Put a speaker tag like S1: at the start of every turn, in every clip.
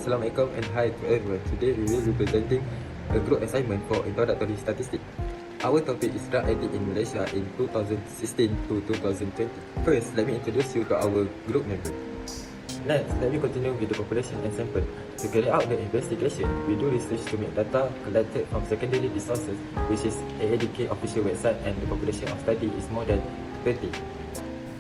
S1: Assalamualaikum and hi to everyone. Today we will be presenting a group assignment for introductory statistics. Our topic is drug addict in Malaysia in 2016 to 2020. First, let me introduce you to our group member. Next, let me continue with the population and sample. To carry out the investigation, we do research to make data collected from secondary resources, which is Addict official website, and the population of study is more than 20.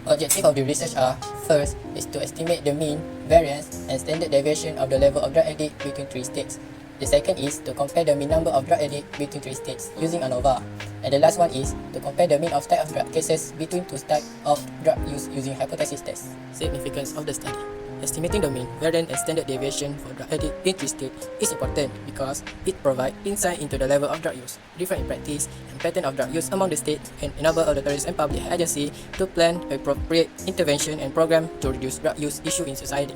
S2: Objective of the research are: first is to estimate the mean, variance, and standard deviation of the level of drug addict between three states. The second is to compare the mean number of drug addict between three states using ANOVA. And the last one is to compare the mean of type of drug cases between two types of drug use using hypothesis test. Significance of the study. Estimating the mean, variance, and standard deviation for drug addict in three states is important because it provides insight into the level of drug use, different practice, and pattern of drug use among the states, and enable authorities and public agencies to plan appropriate intervention and program to reduce drug use issue in society.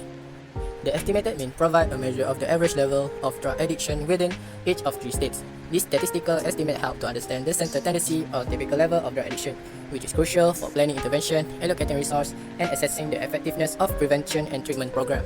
S2: The estimated mean provides a measure of the average level of drug addiction within each of three states. This statistical estimate helps to understand the central tendency or typical level of drug addiction, which is crucial for planning intervention, allocating resources, and assessing the effectiveness of prevention and treatment program.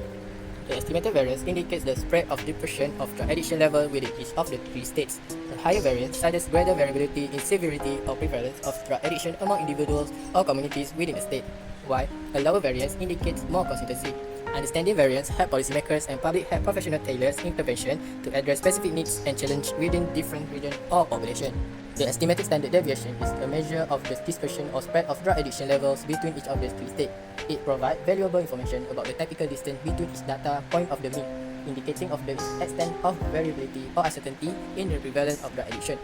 S2: The estimated variance indicates the spread of depression of drug addiction level within each of the three states. The higher variance suggests greater variability in severity or prevalence of drug addiction among individuals or communities within the state, while a lower variance indicates more consistency. Understanding variance helps policymakers and public health professionals tailor intervention to address specific needs and challenges within different regions or population. The estimated standard deviation is a measure of the dispersion or spread of drug addiction levels between each of the three states. It provides valuable information about the typical distance between each data point of the mean, indicating of the extent of variability or uncertainty in the prevalence of drug addiction.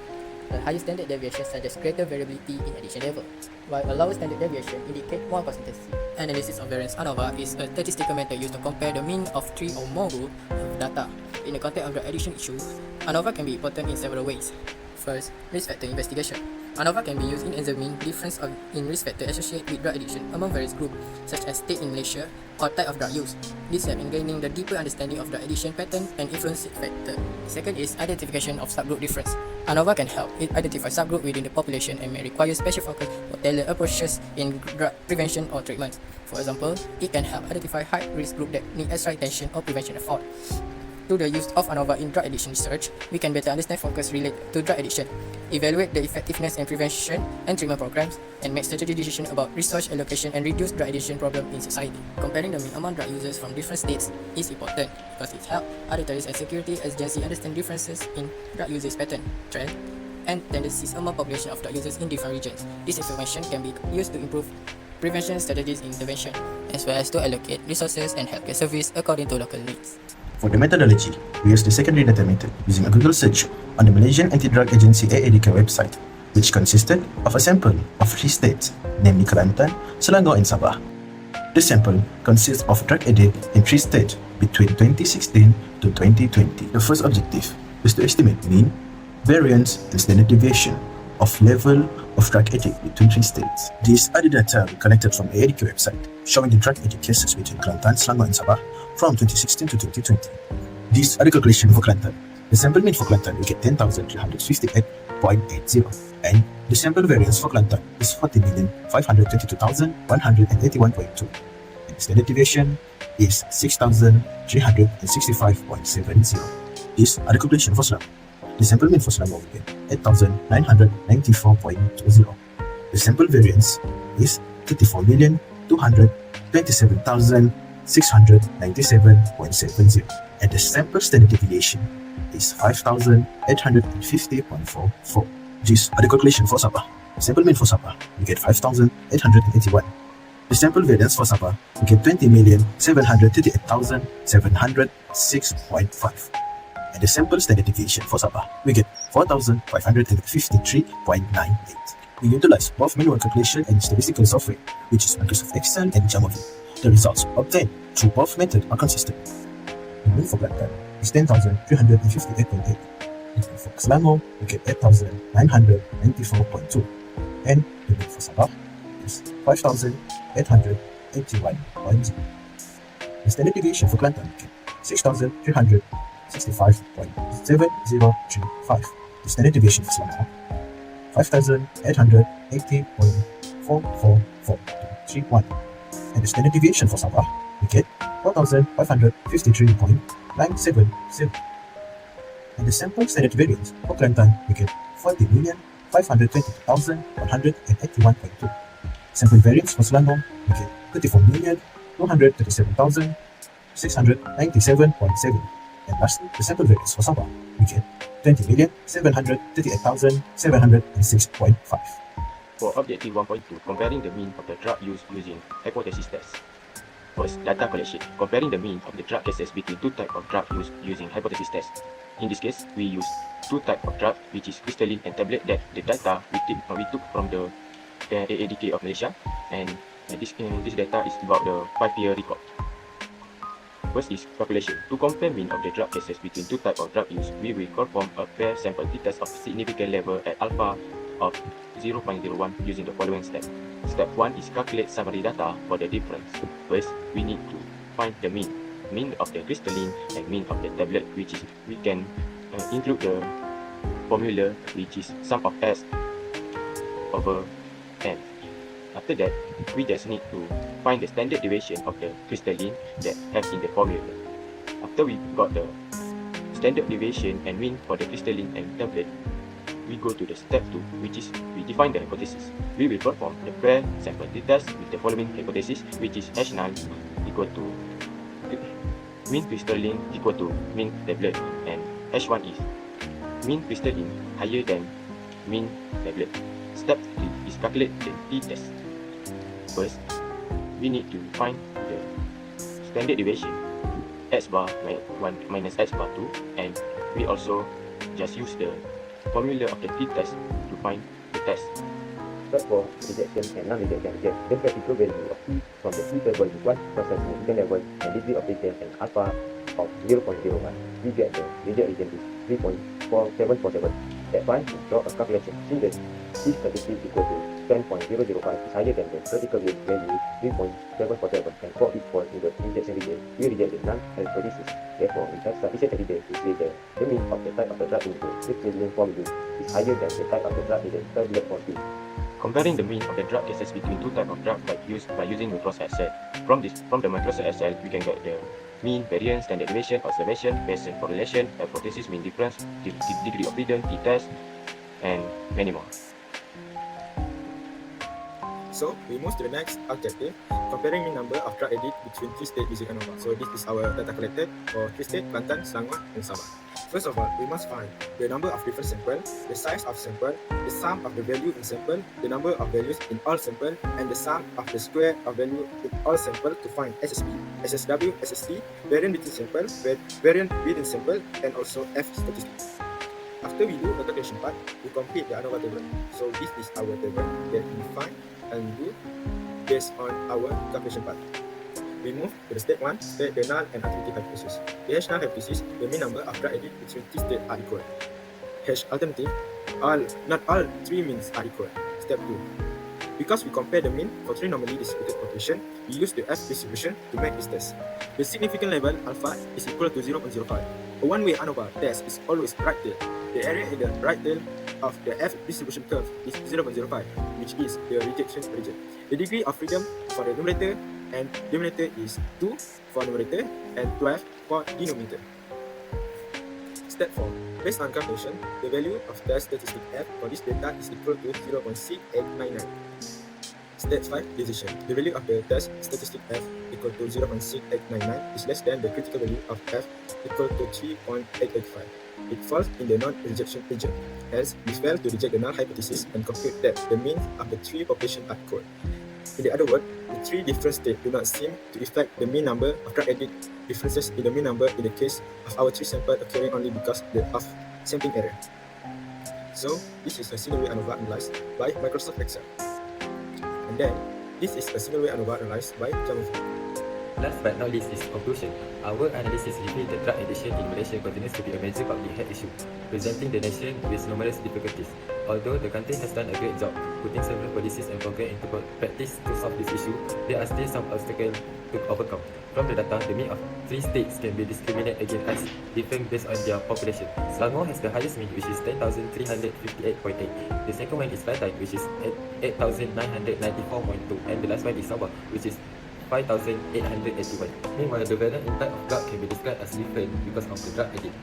S2: A higher standard deviation suggests greater variability in addiction level, while a lower standard deviation indicates more consistency. Analysis of variance ANOVA is a statistical method used to compare the mean of three or more groups of data. In the context of drug addiction issues, ANOVA can be important in several ways. First, risk factor investigation. ANOVA can be used in examining difference in risk factor associated with drug addiction among various groups, such as state in Malaysia or type of drug use. This helps in gaining the deeper understanding of drug addiction pattern and influence factor. Second is identification of subgroup difference. ANOVA can help it identify subgroup within the population and may require special focus or tailored approaches in drug prevention or treatment. For example, it can help identify high-risk group that need extra attention or prevention effort. Through the use of ANOVA in drug addiction research, we can better understand focus related to drug addiction, evaluate the effectiveness and prevention and treatment programs, and make strategic decisions about resource allocation and reduce drug addiction problem in society. Comparing the mean among drug users from different states is important because it helps authorities and security agencies understand differences in drug usage pattern, trend, and tendencies among population of drug users in different regions. This information can be used to improve prevention strategies in intervention, as well as to allocate resources and healthcare service according to local needs.
S3: For the methodology, we used the secondary data method using a Google search on the Malaysian Anti-Drug Agency Addict website, which consisted of a sample of three states, namely Kelantan, Selangor and Sabah. The sample consists of drug addict in three states between 2016 to 2020. The first objective is to estimate mean, variance and standard deviation of level of drug addict between three states. These are the data we collected from the Addict website, showing the drug addict cases between Kelantan, Selangor and Sabah from 2016 to 2020. These are the calculations for Kelantan. The sample mean for Kelantan will get 10,358.80, and the sample variance for Kelantan is 40,522,181.2, and the standard deviation is 6,365.70. These are the calculations for Selangor. The sample mean for Selangor will get 8,994.20. The sample variance is 34,227,697.70, and the sample standard deviation is 5,850.44. These are the calculation for Sabah. The sample mean for Sabah will get 5,881. The sample variance for Sabah will get 20,738,706.5. And the sample standard deviation for Sabah, we get 4,553.98. We utilize both manual calculation and statistical software, which is Microsoft Excel and Jamovi. The results obtained through both methods are consistent. The mean for Kelantan is 10,358.8. And for Selangor, we get 8,994.2. And the mean for Sabah is 5,881.0. The standard deviation for Kelantan we get 6,365.7035. The standard deviation for Selangor 5,880.44431. And the standard deviation for Sabah we get 4,553.98. 970. And the sample standard variance for Kelantan, we get 40,522,181.2. Sample variance for Selangor, we get 34,237,697.7. And lastly, the sample variance for Sabah, we get 20,738,706.5.
S4: For Objective 1.2, comparing the mean of the drug use using hypothesis test. First, data collection. Comparing the mean of the drug cases between two types of drug use using hypothesis test. In this case, we use two types of drug, which is crystalline and tablet, that the data we took from the AADK of Malaysia, and this data is about the 5-year record. First is calculation. To compare mean of the drug cases between two types of drug use, we will perform a pair sample t-test of significant level at alpha of 0.01 using the following step. Step 1 is calculate summary data for the difference. First, we need to find the mean of the crystalline and mean of the tablet, which is we can include the formula, which is sum of S over N. After that, we just need to find the standard deviation of the crystalline that have in the formula. After we got the standard deviation and mean for the crystalline and tablet, we go to the step 2, which is we define the hypothesis. We will perform the pair sample t-test with the following hypothesis, which is H9 equal to mean crystalline equal to mean tablet, and H1 is mean crystalline higher than mean tablet. Step 3 is calculate the t-test. First, we need to find the standard deviation x bar 1 minus x bar 2, and we also just use the formula of the t-test to find the test. Step 4, rejection and non-rejection. Get the practical value of t from the t table with 1% significant level and degree of freedom and alpha of 0.01. We get the reject region is 3.4747. Step 5, draw a calculation. Since the t statistic equal to 10.005 is higher than the critical value 3.747, and for each point in the rejection region, we reject the null hypothesis. Therefore, we have sufficient evidence to say that the mean of the type of the drug in the crystalline formula is higher than the type of the drug in the tablet formula. Comparing the mean of the drug cases between two types of drugs by using Microsoft Excel. From the Microsoft Excel, we can get the mean, variance, standard deviation, observation, Bayesian correlation, hypothesis, mean difference, degree of freedom, t-test, and many more.
S5: So we move to the next objective, comparing mean number of drug addict between three states using ANOVA. So this is our data collected for three states, Kelantan, Selangor, and Sabah. First of all, we must find the number of different samples, the size of sample, the sum of the value in sample, the number of values in all sample, and the sum of the square of value in all sample to find SSP, SSW, SST, variant between sample, variant within sample, and also F statistics. After we do the calculation part, we complete the ANOVA table. So this is our table that we find and do based on our calculation part. We move to the step 1, state the null and activity hypothesis. The H null hypothesis, the mean number of drug addict between three states are equal. H alternative, not all three means are equal. Step 2. Because we compare the mean for three normally distributed population, we use the F distribution to make this test. The significant level alpha is equal to 0.05. A one-way ANOVA test is always right tail. The area in the right tail of the F distribution curve is 0.05, which is the rejection region. The degree of freedom for the numerator and denominator is 2 for numerator and 12 for denominator. Step 4. Based on calculation, the value of test statistic F for this data is equal to 0.6899. Step 5. Decision. The value of the test statistic F equal to 0.6899 is less than the critical value of F equal to 3.885. It falls in the non-rejection region. Hence, we fail to reject the null hypothesis and conclude that the mean of the three populations are equal. In the other words, the three different states do not seem to affect the mean number of drug addict differences in the mean number in the case of our three samples occurring only because of sampling error. So, this is a single way ANOVA analyzed by Microsoft Excel. And then, this is a single way ANOVA analyzed by Jamufin.
S1: Last but not least is conclusion. Our analysis revealed that drug addiction in Malaysia continues to be a major public health issue, presenting the nation with numerous difficulties. Although the country has done a great job putting several policies and programs into practice to solve this issue, there are still some obstacles to overcome. From the data, the mean of three states can be discriminated against as different based on their population. Selangor has the highest mean, which is 10,358.8. The second one is Kelantan, which is 8,994.2, and the last one is Sabah, which is 5,881. Meanwhile, the variant in type of drug can be described as different because of the drug addict.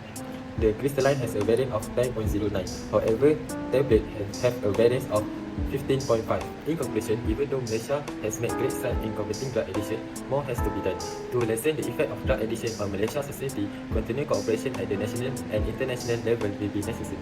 S1: The crystalline has a variant of 10.09. However, tablet have a variance of 15.5. In conclusion, even though Malaysia has made great strides in combating drug addiction, more has to be done. To lessen the effect of drug addiction on Malaysia's society, continued cooperation at the national and international level will be necessary.